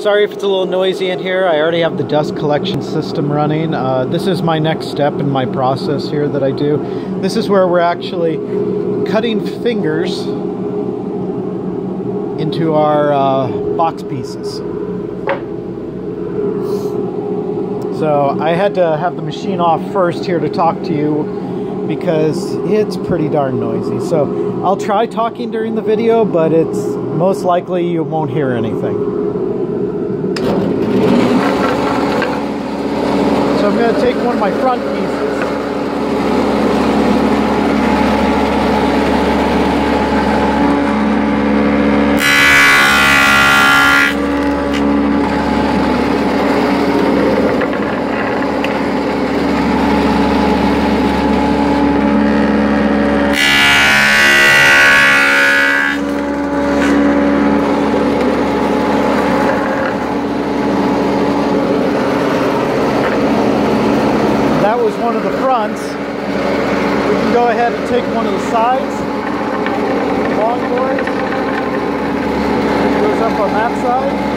Sorry if it's a little noisy in here. I already have the dust collection system running. This is my next step in my process here that I do. This is where we're actually cutting fingers into our box pieces. So I had to have the machine off first here to talk to you because it's pretty darn noisy. So I'll try talking during the video, but it's most likely you won't hear anything. So I'm going to take one of my front pieces. One of the fronts. We can go ahead and take one of the sides. Long board goes up on that side.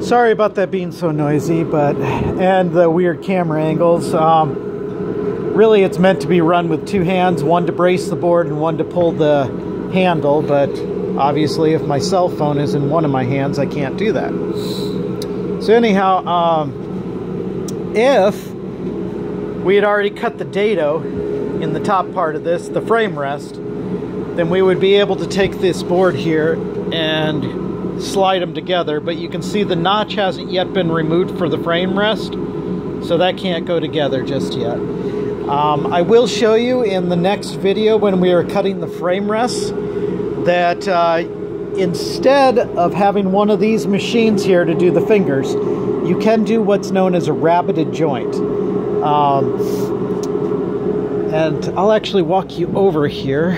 Sorry about that being so noisy, and the weird camera angles. Really, it's meant to be run with two hands, one to brace the board and one to pull the handle, but obviously if my cell phone is in one of my hands, I can't do that. So anyhow, if we had already cut the dado in the top part of this, the frame rest, then we would be able to take this board here and slide them together, but you can see the notch hasn't yet been removed for the frame rest, so that can't go together just yet. I will show you in the next video when we are cutting the frame rests that instead of having one of these machines here to do the fingers, you can do what's known as a rabbited joint. And I'll actually walk you over here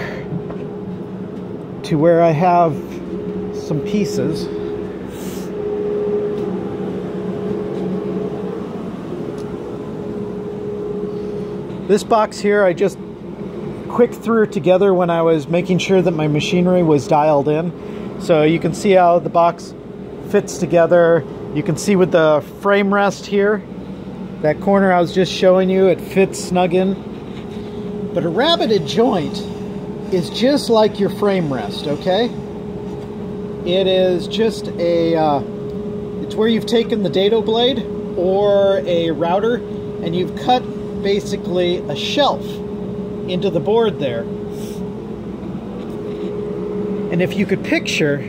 to where I have some pieces. This box here I just quick threw it together when I was making sure that my machinery was dialed in. So you can see how the box fits together. You can see with the frame rest here, that corner I was just showing you, it fits snug in. But a rabbited joint is just like your frame rest, okay? It is just a, it's where you've taken the dado blade or a router and you've cut basically a shelf into the board there. And if you could picture,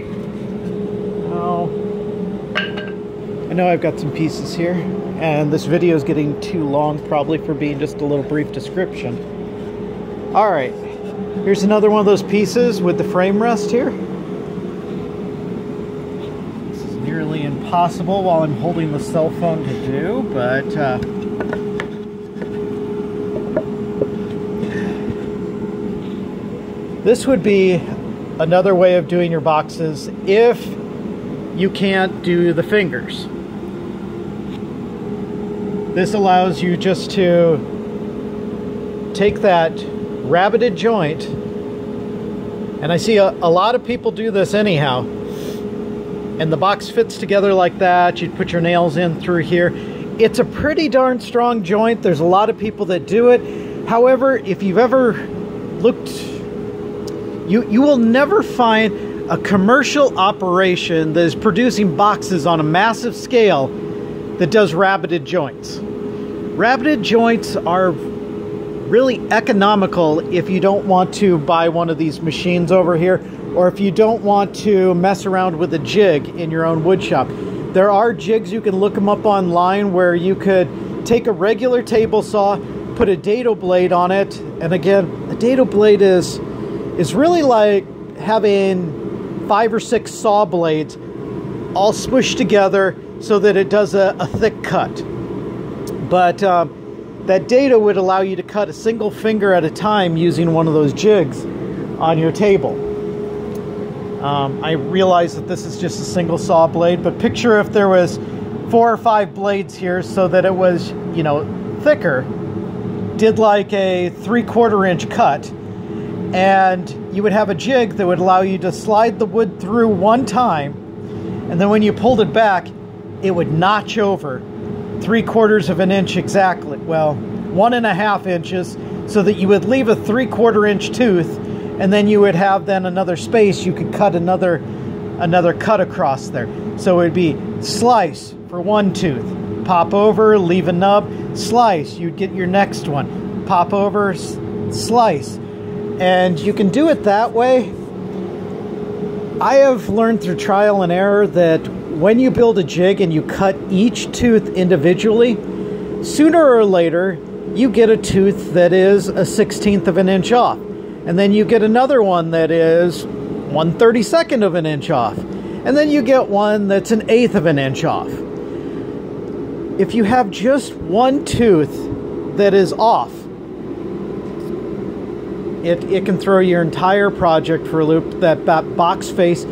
oh, I know I've got some pieces here, and this video is getting too long probably for being just a little brief description. All right, here's another one of those pieces with the frame rest here. Nearly impossible while I'm holding the cell phone to do, but this would be another way of doing your boxes if you can't do the fingers. This allows you just to take that rabbited joint, and I see a lot of people do this anyhow. And the box fits together like that. You'd put your nails in through here. It's a pretty darn strong joint. There's a lot of people that do it. However, if you've ever looked, you will never find a commercial operation that is producing boxes on a massive scale that does rabbited joints. Rabbited joints are really economical if you don't want to buy one of these machines over here, or if you don't want to mess around with a jig in your own wood shop. There are jigs, you can look them up online, where you could take a regular table saw, put a dado blade on it, and again, a dado blade is is really like having 5 or 6 saw blades all smushed together so that it does a thick cut. But that dado would allow you to cut a single finger at a time using one of those jigs on your table. I realize that this is just a single saw blade, but picture if there was 4 or 5 blades here so that it was, you know, thicker, did like a 3/4 inch cut, and you would have a jig that would allow you to slide the wood through one time, and then when you pulled it back, it would notch over 3/4 of an inch exactly, well, 1.5 inches, so that you would leave a 3/4 inch tooth, and then you would have then another space you could cut another cut across there. So it would be slice for one tooth, pop over, leave a nub, slice, you'd get your next one, pop over, slice, and you can do it that way. I have learned through trial and error that when you build a jig and you cut each tooth individually, sooner or later you get a tooth that is a 1/16 of an inch off, and then you get another one that is 1/32 of an inch off, and then you get one that's 1/8 of an inch off. If you have just one tooth that is off, it can throw your entire project for a loop. That box face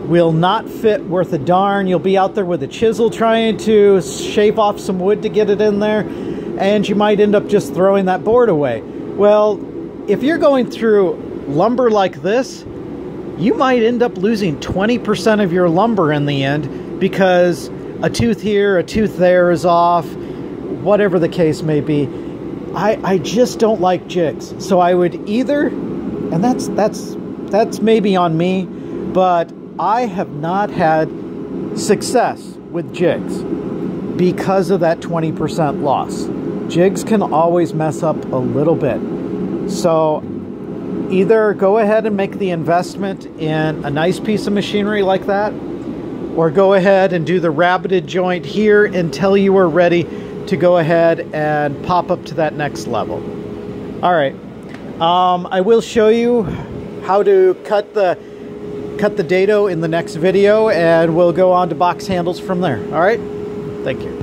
will not fit worth a darn. You'll be out there with a chisel trying to shave off some wood to get it in there, and you might end up just throwing that board away. Well, if you're going through lumber like this, you might end up losing 20% of your lumber in the end because a tooth here, a tooth there is off, whatever the case may be. I just don't like jigs. So I would either, and that's maybe on me, but I have not had success with jigs because of that 20% loss. Jigs can always mess up a little bit. So either go ahead and make the investment in a nice piece of machinery like that, or go ahead and do the rabbited joint here until you are ready to go ahead and pop up to that next level. All right, I will show you how to cut the dado in the next video, and we'll go on to box handles from there. All right, thank you.